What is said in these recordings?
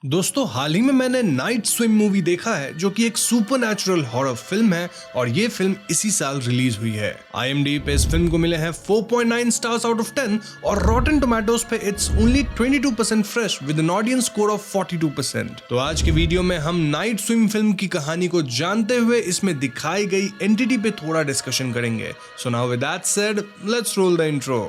दोस्तों हाल ही में मैंने नाइट स्विम मूवी देखा है जो कि एक सुपरनैचुरल हॉरर फिल्म है और ये फिल्म इसी साल रिलीज हुई है। IMDb पे इस फिल्म को मिले हैं 4.9 स्टार्स आउट ऑफ 10 और रॉटन टोमेटोज पे it's only 22% fresh with an audience score of 42%। तो आज के वीडियो में हम नाइट स्विम फिल्म की कहानी को जानते हुए इसमें दिखाई गई एंटिटी पे थोड़ा डिस्कशन करेंगे। So now with that said, let's roll the intro.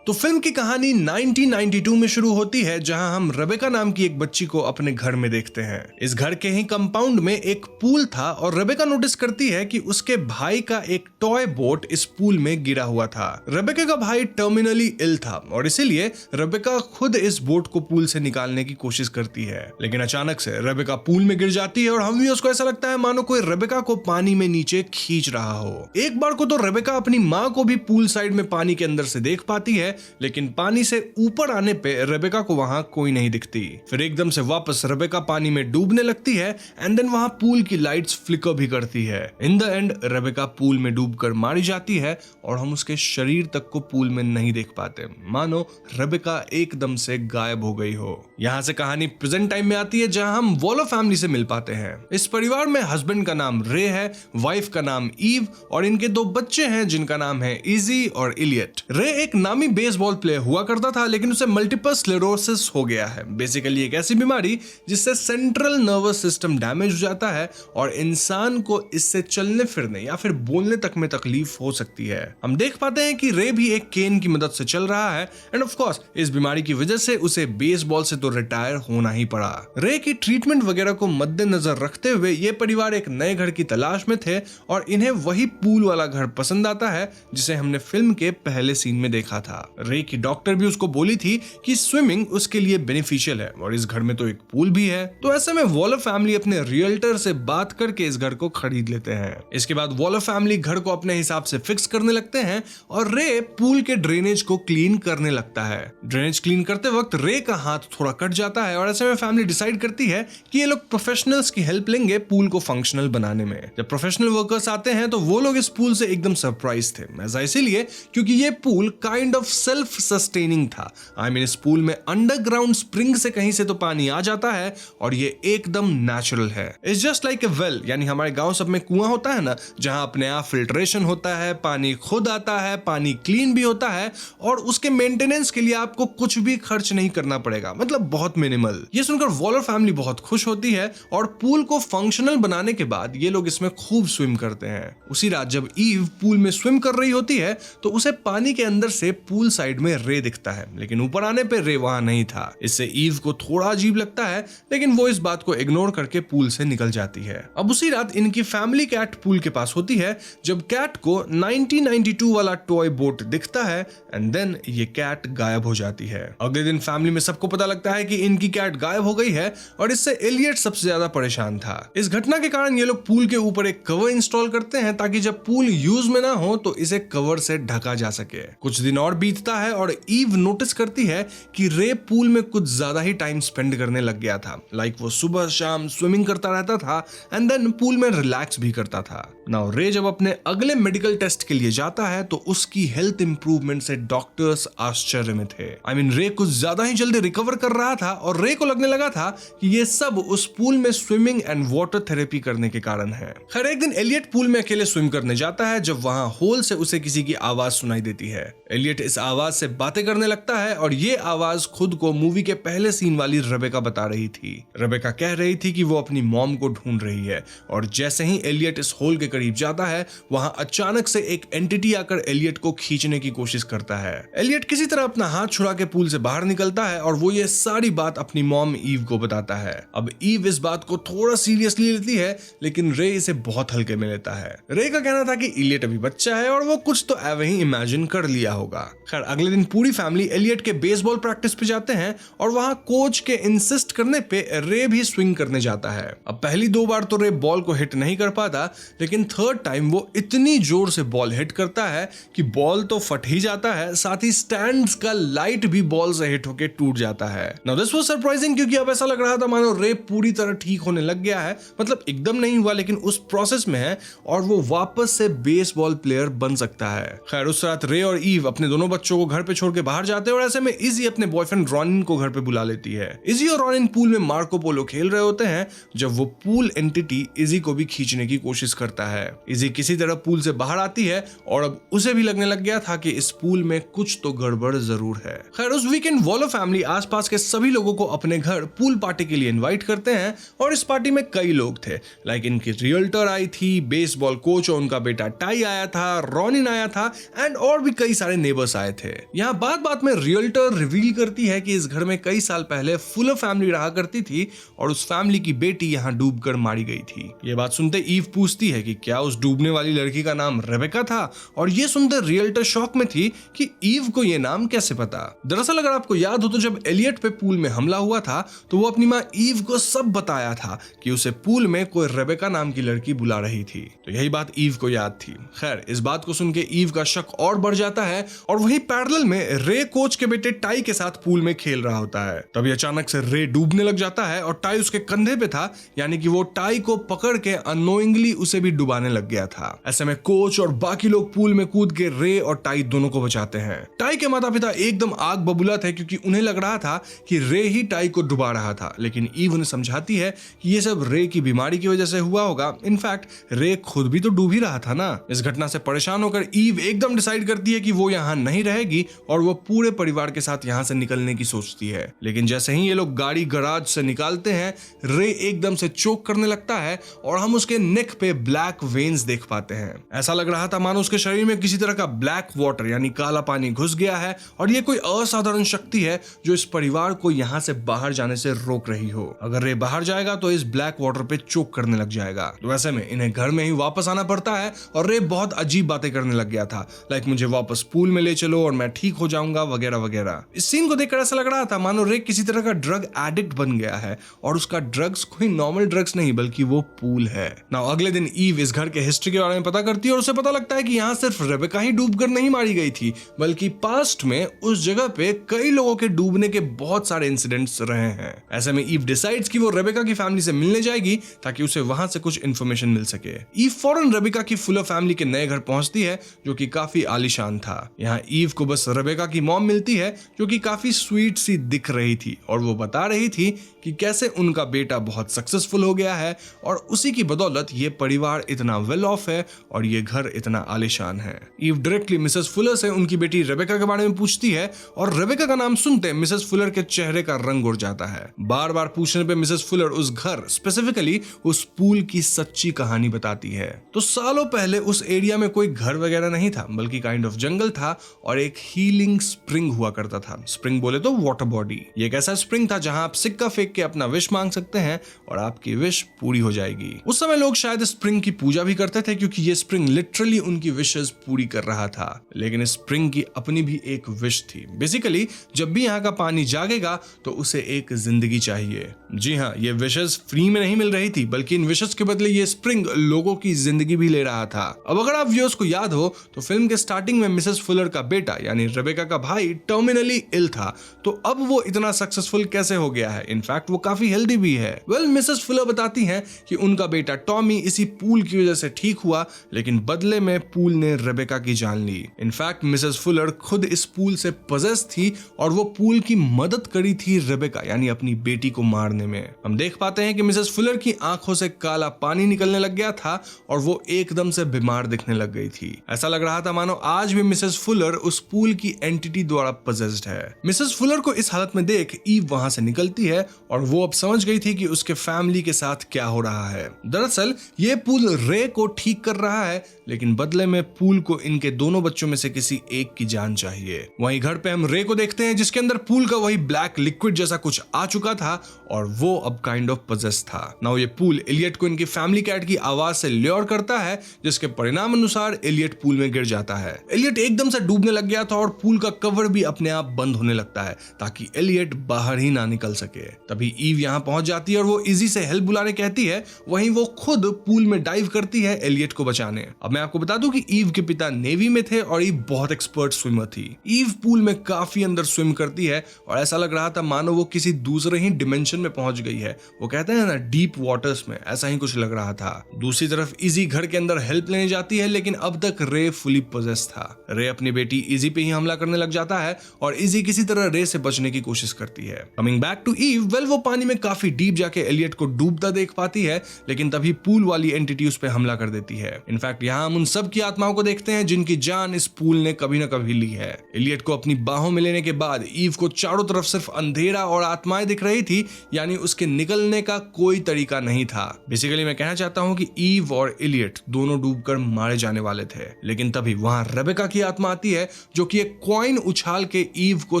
तो फिल्म की कहानी 1992 में शुरू होती है जहां हम रेबेका नाम की एक बच्ची को अपने घर में देखते हैं। इस घर के ही कंपाउंड में एक पूल था और रेबेका नोटिस करती है कि उसके भाई का एक टॉय बोट इस पूल में गिरा हुआ था। रेबेका का भाई टर्मिनली इल था और इसीलिए रेबेका खुद इस बोट को पूल से निकालने की कोशिश करती है, लेकिन अचानक से रेबेका पूल में गिर जाती है और हम भी उसको ऐसा लगता है मानो कोई रेबेका को पानी में नीचे खींच रहा हो। एक बार को तो रेबेका अपनी माँ को भी पूल साइड में पानी के अंदर से देख पाती है, लेकिन पानी से ऊपर आने पे रेबेका को वहां कोई नहीं दिखती। फिर एकदम से वापस रेबेका पानी में डूबने लगती है एंड देन वहां पूल की लाइट्स फ्लिकर भी करती है। In the end Rebecca pool में डूबकर मारी जाती है और हम उसके शरीर तक को पूल में नहीं देख पाते, मानो रेबेका एकदम से गायब हो गई हो। यहाँ से कहानी प्रेजेंट टाइम में आती है जहां हम वॉलो फैमिली से मिल पाते हैं। इस परिवार में हस्बैंड का नाम रे है, वाइफ का नाम ईव और इनके दो बच्चे हैं जिनका नाम है इजी और इलियट। रे एक नामी बेसबॉल प्लेयर हुआ करता था, लेकिन उसे मल्टीपल स्क्लेरोसिस हो गया है। बेसिकली एक ऐसी बीमारी जिससे सेंट्रल नर्वस सिस्टम डैमेज हो जाता है और इंसान को इससे चलने फिरने या फिर बोलने तक में तकलीफ हो सकती है। हम देख पाते हैं कि रे भी एक केन की मदद से चल रहा है एंड ऑफ कोर्स इस बीमारी की वजह से उसे बेसबॉल से तो रिटायर होना ही पड़ा। रे की ट्रीटमेंट वगैरह को मद्देनजर रखते हुए ये परिवार एक नए घर की तलाश में थे और इन्हें वही पूल वाला घर पसंद आता है जिसे हमने फिल्म के पहले सीन में देखा था। रे की डॉक्टर भी उसको बोली थी कि स्विमिंग उसके लिए बेनिफिशियल है और इस घर में तो एक पूल भी है। तो ऐसे में वॉलर फैमिली अपने रियल्टर से बात करके इस घर को खरीद लेते हैं। इसके बाद वॉलर फैमिली घर को अपने हिसाब से फिक्स करने लगते हैं और रे पूल के ड्रेनेज को क्लीन करने लगता है। ड्रेनेज क्लीन करते वक्त रे का हाथ थोड़ा कट जाता है और ऐसे में फैमिली डिसाइड करती है कि ये लोग प्रोफेशनल्स की हेल्प लेंगे पूल को फंक्शनल बनाने में। जब प्रोफेशनल वर्कर्स आते हैं तो वो लोग इस पूल से एकदम सरप्राइज थे। ऐसा इसीलिए क्योंकि ये pool kind of self sustaining था। इस पूल में अंडरग्राउंड स्प्रिंग से कहीं से तो पानी आ जाता है और ये एकदम नेचुरल है। It's just like a well, यानी हमारे गांव सब में कुआं होता है ना, जहां अपने आप फिल्ट्रेशन होता है, पानी खुद आता है, पानी क्लीन भी होता है और उसके मेंटेनेंस के लिए आपको कुछ भी खर्च नहीं करना पड़ेगा, मतलब बहुत मिनिमल। ये सुनकर वॉलर फैमिली बहुत खुश होती है और पूल को फंक्शनल बनाने के बाद ये लोग इसमें खूब स्विम करते हैं। उसी रात जब ईव पूल में स्विम कर रही होती है तो उसे पानी के अंदर से पूल साइड में रे दिखता है, लेकिन ऊपर आने पे रे वहां नहीं था। इससे ईव को थोड़ा अजीब लगता है, लेकिन वो इस बात को इग्नोर करके पूल से निकल जाती है। अब उसी रात इनकी फैमिली कैट पूल के पास होती है जब कैट को 1992 वाला टॉय बोट दिखता है एंड देन ये कैट गायब हो जाती है। अगले दिन फैमिली में सबको पता लगता है कि इनकी कैट गायब हो गई है और इससे एलियट सबसे ज्यादा परेशान था। इस घटना के कारण ये लोग पूल के ऊपर एक कवर इंस्टॉल करते हैं ताकि जब पूल यूज में ना हो तो इसे कवर से ढका जा सके। कुछ दिन और बीतता है और ईव नोटिस करती है कि रे पूल में कुछ ज्यादा ही टाइम स्पेंड करने लग गया था। लाइक वो सुबह शाम स्विमिंग करता रहता था एंड देन पूल में रिलैक्स भी करता था। नाउ रे जब अपने अगले मेडिकल टेस्ट के लिए जाता है तो उसकी हेल्थ इंप्रूवमेंट से डॉक्टर्स आश्चर्य में थे। रे कुछ ज्यादा ही जल्दी रिकवर कर रहा था और रे को लगने लगा था कि ये सब उस पूल में स्विमिंग एंड वाटर थेरेपी करने के कारण है। खैर एक दिन एलियट पूल में अकेले स्विम करने जाता है जब वहां होल से उसे किसी की आवाज सुनाई देती है। एलियट इस आवाज से बातें करने लगता है और ये आवाज खुद को मूवी के पहले सीन वाली रेबेका बता रही थी। रेबेका कह रही थी कि वो अपनी मॉम को ढूंढ रही है और जैसे ही एलियट इस होल के करीब जाता है वहां अचानक से एक एंटिटी आकर एलियट को खींचने की कोशिश करता है। एलियट किसी तरह अपना हाथ छुड़ा के पूल से बाहर निकलता है और वो ये सारी बात अपनी मॉम ईव को बताता है। अब ईव इस बात को थोड़ा सीरियसली लेती है, लेकिन रे इसे बहुत हल्के में लेता है। रे का कहना था कि एलियट अभी बच्चा है और वो कुछ तो एवे ही इमेजिन कर लिया होगा। खैर अगले दिन पूरी फैमिली एलियट के बेसबॉल प्रैक्टिस पे जाते हैं और वहां कोच के इंसिस्ट करने पे रे भी स्विंग करने जाता है। अब पहली 2 बार तो रे बॉल को हिट नहीं कर पाता, लेकिन थर्ड टाइम वो इतनी जोर से बॉल हिट करता है कि बॉल तो फट ही जाता है, साथ ही स्टैंड्स का लाइट भी बॉल से हिट होकर टूट जाता है। नाउ दिस वाज सरप्राइजिंग, क्योंकि अब ऐसा लग रहा था मानो रे पूरी तरह ठीक होने लग गया है, मतलब एकदम नहीं हुआ लेकिन उस प्रोसेस में है और वो वापस से बेसबॉल प्लेयर बन सकता है। खैर उस रात रे और ईव अपने दोनों बच्चों को घर पे छोड़ के बाहर जाते हैं और ऐसे में इजी अपने बॉयफ्रेंड रॉनिन को घर पे बुला लेती है। इजी और रॉनिन पूल में मार्को पोलो खेल रहे होते हैं जब वो पूल एंटिटी इजी को भी खींचने की कोशिश करता है। इजी किसी तरह पूल से बाहर आती है और अब उसे भी लगने लग गया था कि इस पूल में कुछ तो गड़बड़ जरूर है। खैर उस वीकेंड वॉलो फैमिली आसपास के सभी लोगों को अपने घर पूल पार्टी के लिए इनवाइट करते हैं और इस पार्टी में कई लोग थे, लाइक इनकी रियल्टर आई थी, बेसबॉल कोच और उनका बेटा टाई आया था, रॉनिन आया था एंड और भी कई सारे नेबर्स आए थे। यहाँ बात बात में रियल्टर रिवील करती है कि इस घर में कई साल पहले फुलर फैमिली रहा करती थी और उस फैमिली की बेटी यहाँ डूबकर मारी गई थी। ये बात सुनते ईव पूछती है कि क्या उस डूबने वाली लड़की का नाम रेबेका था, और ये सुनते रियल्टर शॉक में थी कि ईव को ये नाम कैसे पता। दरअसल अगर आपको याद हो तो जब एलियट पे पूल में हमला हुआ था तो वो अपनी माँ ईव को सब बताया था कि उसे पूल में कोई रेबेका नाम की लड़की बुला रही थी, तो यही बात ईव को याद थी। खैर इस बात को सुन के ईव का शक और बढ़ जाता है और वही पैरेलल में रे कोच के बेटे टाई के साथ पूल में खेल रहा होता है। तभी अचानक से रे डूबने लग जाता है और टाई उसके कंधे पे था, यानी कि वो टाई को पकड़ के अननोइंगली उसे भी डुबाने लग गया था। ऐसे में कोच और बाकी लोग पूल में कूद के रे और टाई दोनों को बचाते हैं। टाई के माता पिता एकदम आग बबूला थे क्योंकि उन्हें लग रहा था कि रे ही टाई को डुबा रहा था, लेकिन ईव उन्हें समझाती है कि ये सब रे की बीमारी की वजह से हुआ होगा, इनफैक्ट रे खुद भी तो डूब ही रहा था ना। इस घटना से परेशान होकर ईव एकदम डिसाइड करती है कि वो यहाँ नहीं रहेगी और वो पूरे परिवार के साथ यहाँ से निकलने की सोचती है। लेकिन जैसे ही ये लोग गाड़ी गराज से निकालते हैं, रे एकदम से चोक करने लगता है और हम उसके नेक पे ब्लैक वेन्स देख पाते हैं। ऐसा लग रहा था मानो उसके शरीर में किसी तरह का ब्लैक वाटर यानी काला पानी घुस गया है और ये कोई असाधारण शक्ति है जो इस परिवार को यहाँ से बाहर जाने से रोक रही हो। अगर रे बाहर जाएगा तो इस ब्लैक वाटर पे चोक करने लग जाएगा। तो ऐसे में इन्हें घर में ही वापस आना पड़ता है और रे बहुत अजीब बातें करने लग गया था, लाइक मुझे वापस पूल में ले चलो और मैं ठीक हो जाऊंगा वगैरह वगैरह। इस सीन को देखकर ऐसा लग रहा था मानो रे किसी तरह का ड्रग एडिक्ट बन गया है और उसका ड्रग्स कोई नॉर्मल ड्रग्स नहीं बल्कि वो पूल है। नाउ अगले दिन ईव इस घर के हिस्ट्री के बारे में पता करती है और उसे पता लगता है कि यहाँ सिर्फ रेबेका ही डूबकर नहीं मारी गई थी, बल्कि पास्ट में उस जगह पे कई लोगों के डूबने के बहुत सारे इंसिडेंट्स रहे हैं। ऐसे में ईव डिसाइड्स कि वो रेबेका की फैमिली से मिलने जाएगी ताकि उसे वहां से कुछ इन्फॉर्मेशन मिल सके। ईव फौरन रेबेका की फुलर फैमिली के नए घर पहुंचती है जो कि काफी आलीशान था। यहाँ ईव को बस रेबेका की मॉम मिलती है जो कि काफी स्वीट सी दिख रही थी और वो बता रही थी कि कैसे उनका बेटा बहुत सक्सेसफुल हो गया है और उसी की बदौलत ये परिवार इतना वेल ऑफ है और ये घर इतना आलीशान है। ईव डायरेक्टली मिसेस फुलर से उनकी बेटी रेबेका के बारे में पूछती है और रेबेका का नाम सुनते मिसेस फुलर के चेहरे का रंग उड़ जाता है। बार बार पूछने पे मिसेस फुलर उस घर स्पेसिफिकली उस पूल की सच्ची कहानी बताती है। तो सालों पहले उस एरिया में कोई घर वगैरह नहीं था बल्कि काइंड ऑफ जंगल था और एक हीलिंग स्प्रिंग हुआ करता था। स्प्रिंग बोले तो वाटर बॉडी। ये एक ऐसा स्प्रिंग था जहां आप सिक्का फेंक के अपना विश मांग सकते हैं और आपकी विश पूरी हो जाएगी। उस समय लोग शायद स्प्रिंग की पूजा भी करते थे क्योंकि ये स्प्रिंग लिटरली उनकी विशेस पूरी कर रहा था। लेकिन स्प्रिंग की अपनी भी एक विश थी। बेसिकली जब भी यहाँ का पानी जागेगा तो उसे एक जिंदगी चाहिए। जी हाँ, ये विशेस फ्री में नहीं मिल रही थी बल्कि इन विशेस के बदले ये स्प्रिंग लोगों की जिंदगी भी ले रहा था। अब अगर आप व्यूअर्स को याद हो तो फिल्म के स्टार्टिंग में मिसेस फुलर का बेटा यानी रेबेका का भाई टर्मिनली इल था, तो अब वो इतना सक्सेसफुल कैसे हो गया है? इनफैक्ट वो काफी हेल्दी भी है। वेल मिसेस फुलर बताती हैं कि उनका बेटा टॉमी इसी पूल की वजह से ठीक हुआ, लेकिन बदले में पूल ने रेबेका की जान ली। इनफैक्ट मिसेस फुलर खुद इस पूल से पजेस थी और वो पूल की मदद करी थी रेबेका यानी अपनी बेटी को मारने में। हम देख पाते हैं कि मिसेस फुलर की आंखों से काला पानी निकलने लग गया था और वो एकदम से बीमार दिखने लग गई थी। ऐसा लग रहा था मानो आज भी मिसेस फुलर उस पूल की एंटिटी द्वारा पजेस्ड है। मिसेस फुलर को इस हालत में देख ईव वहां से निकलती है और वो अब समझ गई थी कि उसके फैमिली के साथ क्या हो रहा है। दरअसल ये पूल रे को ठीक कर रहा है, लेकिन बदले में पूल को इनके दोनों बच्चों में से किसी एक की जान चाहिए। वहीं घर पे हम रे को देखते हैं जिसके अंदर पूल का वही ब्लैक लिक्विड जैसा कुछ आ चुका था और वो अब काइंड ऑफ पजेस था। नाउ ये पूल एलियट को इनकी फैमिली कैट की आवाज से ल्योर करता है, जिसके परिणाम अनुसार एलियट पूल में गिर जाता है। एलियट एकदम से डूबने लग गया था और पूल का कवर भी अपने आप बंद होने लगता है ताकि एलियट बाहर ही ना निकल सके। तभी ईव यहाँ पहुंच जाती है और वो इजी से हेल्प बुलाने कहती है, वहीं वो खुद पूल में डाइव करती है एलियट को बचाने। अब मैं आपको बता दूं कि ईव के पिता नेवी में थे और ईव बहुत एक्सपर्ट स्विमर थी। ईव पूल में काफी अंदर स्विम करती है और ऐसा लग रहा था मानो वो किसी दूसरे ही डिमेंशन में पहुंच गई है। वो कहते हैं ना डीप वाटर्स में, ऐसा ही कुछ लग रहा था। दूसरी तरफ इजी घर के अंदर हेल्प लेने जाती है, लेकिन अब तक रे फुली पोजेस था। रे अपनी बेटी इजी पे ही हमला करने लग जाता है और इजी किसी तरह रे से बचने की कोशिश करती है। Coming back to Eve, well वो पानी में काफी डीप जाके एलियट को डूबता देख पाती है, लेकिन तभी पूल वाली एंटिटी उस पे हमला कर देती है। इनफैक्ट यहाँ हम उन सब की आत्माओं को देखते हैं जिनकी जान इस पूल ने कभी न कभी ली है। एलियट को अपनी बाहों में लेने के बाद ईव को चारों तरफ सिर्फ अंधेरा और आत्माएं दिख रही थी, यानी उसके निकलने का कोई तरीका नहीं था। बेसिकली मैं कहना चाहता हूँ कि ईव और एलियट दोनों डूबकर मारे जाने वाले थे, लेकिन तभी वहां रेबेका की आत्मा आती है जो कि एक कॉइन उछाल के ईव को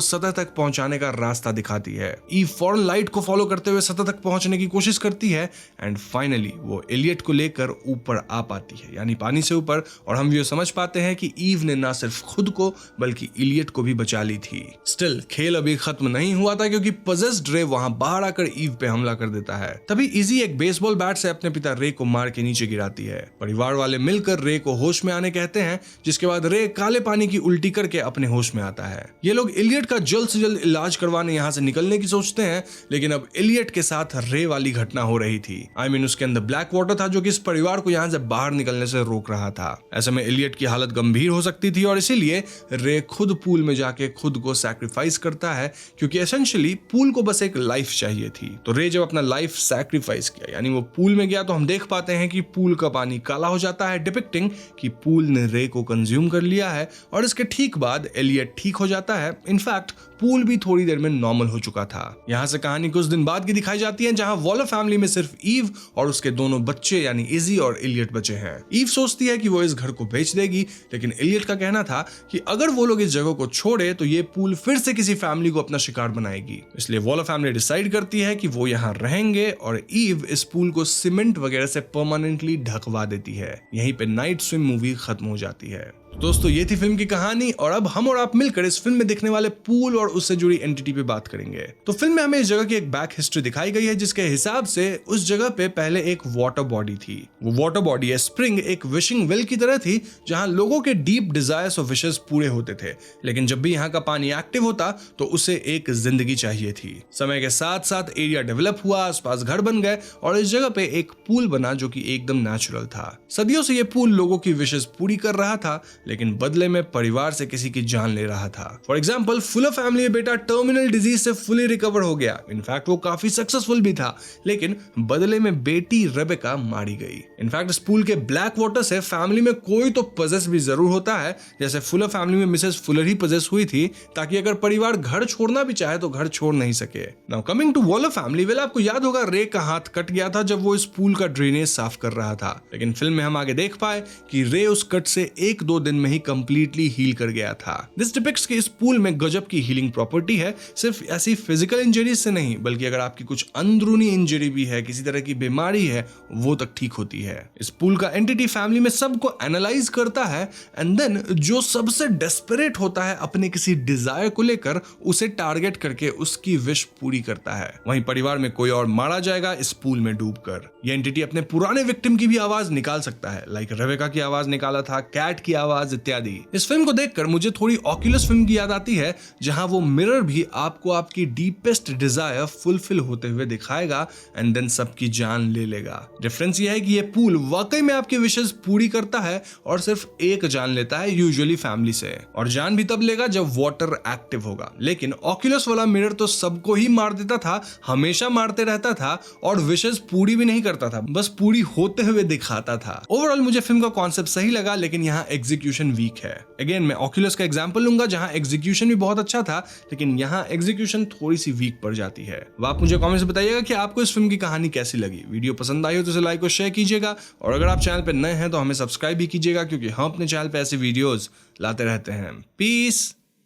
सतह तक पहुंचाने का रास्ता दिखाती है। ईव फौरन लाइट को फॉलो करते हुए सतह तक पहुंचने की कोशिश करती है एंड फाइनली वो एलियट को लेकर ऊपर आ पाती है, यानी पानी से ऊपर, और हम ये समझ पाते हैं कि ईव ने ना सिर्फ खुद को बल्कि एलियट को भी बचा ली थी। स्टिल खेल अभी खत्म नहीं हुआ था क्योंकि पजेस्ड रे वहां बाहर आकर ईव पे हमला कर देता है। तभी इजी एक बेसबॉल बैट से अपने पिता रे को मार के नीचे गिराती है। परिवार वाले मिलकर रे को होश में आने कहते हैं, जिसके बाद रे काले पानी की उल्टी करके अपने होश में आता है। ये लोग एलियट का जल्द से जल्द इलाज करवाने यहाँ से निकलने की सोचते हैं, लेकिन अब एलियट के साथ रे वाली घटना हो रही थी। आई मीन उसके अंदर ब्लैक वाटर था जो कि इस परिवार को यहाँ से बाहर निकलने से रोक रहा था। ऐसे में एलियट की हालत गंभीर हो सकती थी और इसीलिए रे खुद पूल में जाके खुद को सैक्रिफाइस करता है, क्योंकि एसेंशियली पूल को बस एक लाइफ चाहिए थी। तो रे जब अपना लाइफ सैक्रिफाइस किया, यानी वो पूल में गया, तो हम देख पाते हैं कि पूल का पानी काला हो जाता है, डिपिक्टिंग कि पूल ने रे को कंज्यूम कर लिया है। और इसके ठीक बाद एलियट ठीक हो जाता है। इनफैक्ट पूल भी थोड़ी देर में नॉर्मल हो चुका था। यहाँ से कहानी कुछ दिन बाद की दिखाई जाती है, जहाँ वॉलर फैमिली में सिर्फ ईव और उसके दोनों बच्चे यानी इजी और एलियट बचे हैं। ईव सोचती है कि वो इस घर को बेच देगी, लेकिन एलियट का कहना था कि अगर वो लोग इस जगह को छोड़े तो ये पूल फिर से किसी फैमिली को अपना शिकार बनाएगी। इसलिए वॉलर फैमिली डिसाइड करती है कि वो यहाँ रहेंगे और ईव इस पूल को सीमेंट वगैरह से परमानेंटली ढकवा देती है। यहीं पे नाइट स्विम मूवी खत्म हो जाती है। दोस्तों ये थी फिल्म की कहानी और अब हम और आप मिलकर इस फिल्म में दिखने वाले पूल और उससे जुड़ी एंटिटी पे बात करेंगे। तो फिल्म में हमें इस जगह की एक बैक हिस्ट्री दिखाई गई है, जिसके हिसाब से उस जगह पे पहले एक वाटर बॉडी थी। वो वाटर बॉडी या स्प्रिंग एक विशिंग वेल की तरह थी, जहां लोगों के डीप डिजायर्स और विशेस पूरे होते थे, लेकिन जब भी यहाँ का पानी एक्टिव होता तो उसे एक जिंदगी चाहिए थी। समय के साथ साथ एरिया डेवलप हुआ, आसपास घर बन गए और इस जगह पे एक पूल बना जो कि एकदम नेचुरल था। सदियों से ये पूल लोगों की विशेस पूरी कर रहा था, लेकिन बदले में परिवार से किसी की जान ले रहा था। फॉर एग्जाम्पल फुलर फैमिली में बेटा टर्मिनल डिजीज से फुली रिकवर हो गया। इनफैक्ट वो काफी सक्सेसफुल भी था, लेकिन बदले में बेटी रेबेका मारी गई। इनफैक्ट इस पूल के ब्लैक वाटर से फैमिली में कोई तो पजेस भी जरूर होता है, जैसे फुलर फैमिली में मिसेस फुलर ही पजेस हुई थी, ताकि अगर परिवार घर छोड़ना भी चाहे तो घर छोड़ नहीं सके। Now coming to Waller family, well आपको याद होगा रे का हाथ कट गया था जब वो इस पूल का ड्रेनेज साफ कर रहा था, लेकिन फिल्म में हम आगे देख पाए कि रे उस कट से 1-2 दिन में ही कंप्लीटली हील कर गया था। दिस डिपिक्ट्स कि इस पूल में गजब की हीलिंग प्रॉपर्टी है, सिर्फ ऐसी फिजिकल इंजरीज से नहीं, बल्कि अगर आपकी कुछ अंदरूनी इंजरी भी है, किसी तरह की बीमारी है, वो तक ठीक होती है। इस पूल का एंटिटी फैमिली में सबको एनालाइज करता है एंड देन जो सबसे डेस्परेट होता है अपने किसी डिजायर को लेकर, उसे टारगेट करके उसकी विश पूरी करता है। वहीं परिवार में कोई और मारा जाएगा इस पूल में डूबकर। यह एंटिटी अपने पुराने विक्टिम की भी आवाज निकाल सकता है, लाइक रेबेका की आवाज निकाला था, कैट की आवाज इत्यादि। इस फिल्म को देखकर मुझे थोड़ी ऑक्यूलस फिल्म की याद आती है, जहां वो मिरर भी आपको आपकी डीपेस्ट डिजायर फुलफिल होते हुए दिखाएगा एंड देन सबकी जान ले लेगा। डिफरेंस ये है कि ये पूल वाकई में आपकी विशेस पूरी करता है और सिर्फ एक जान लेता है, यूजुअली फैमिली से, और जान भी तब लेगा जब वाटर एक्टिव होगा। लेकिन ऑक्यूलस वाला मिरर तो सबको ही मार देता था, हमेशा मारते रहता था और विशेस पूरी भी नहीं करता था, बस पूरी होते हुए दिखाता था। ओवरऑल मुझे फिल्म का कॉन्सेप्ट सही लगा, लेकिन यहाँ एग्जीक्यूशन वीक है। अगेन मैं ऑक्यूलस का एग्जांपल लूंगा, जहां एग्जीक्यूशन भी बहुत अच्छा था, लेकिन यहाँ एग्जीक्यूशन थोड़ी सी वीक पड़ जाती है। अब आप मुझे कमेंट्स में बताइएगा कि आपको इस फिल्म की कहानी कैसी लगी। वीडियो पसंद आई हो तो इसे लाइक और शेयर कीजिएगा, और अगर आप चैनल पे नए हैं तो हमें सब्सक्राइब भी कीजिएगा, क्योंकि हम अपने चैनल पे ऐसे वीडियोस लाते रहते हैं। पीस।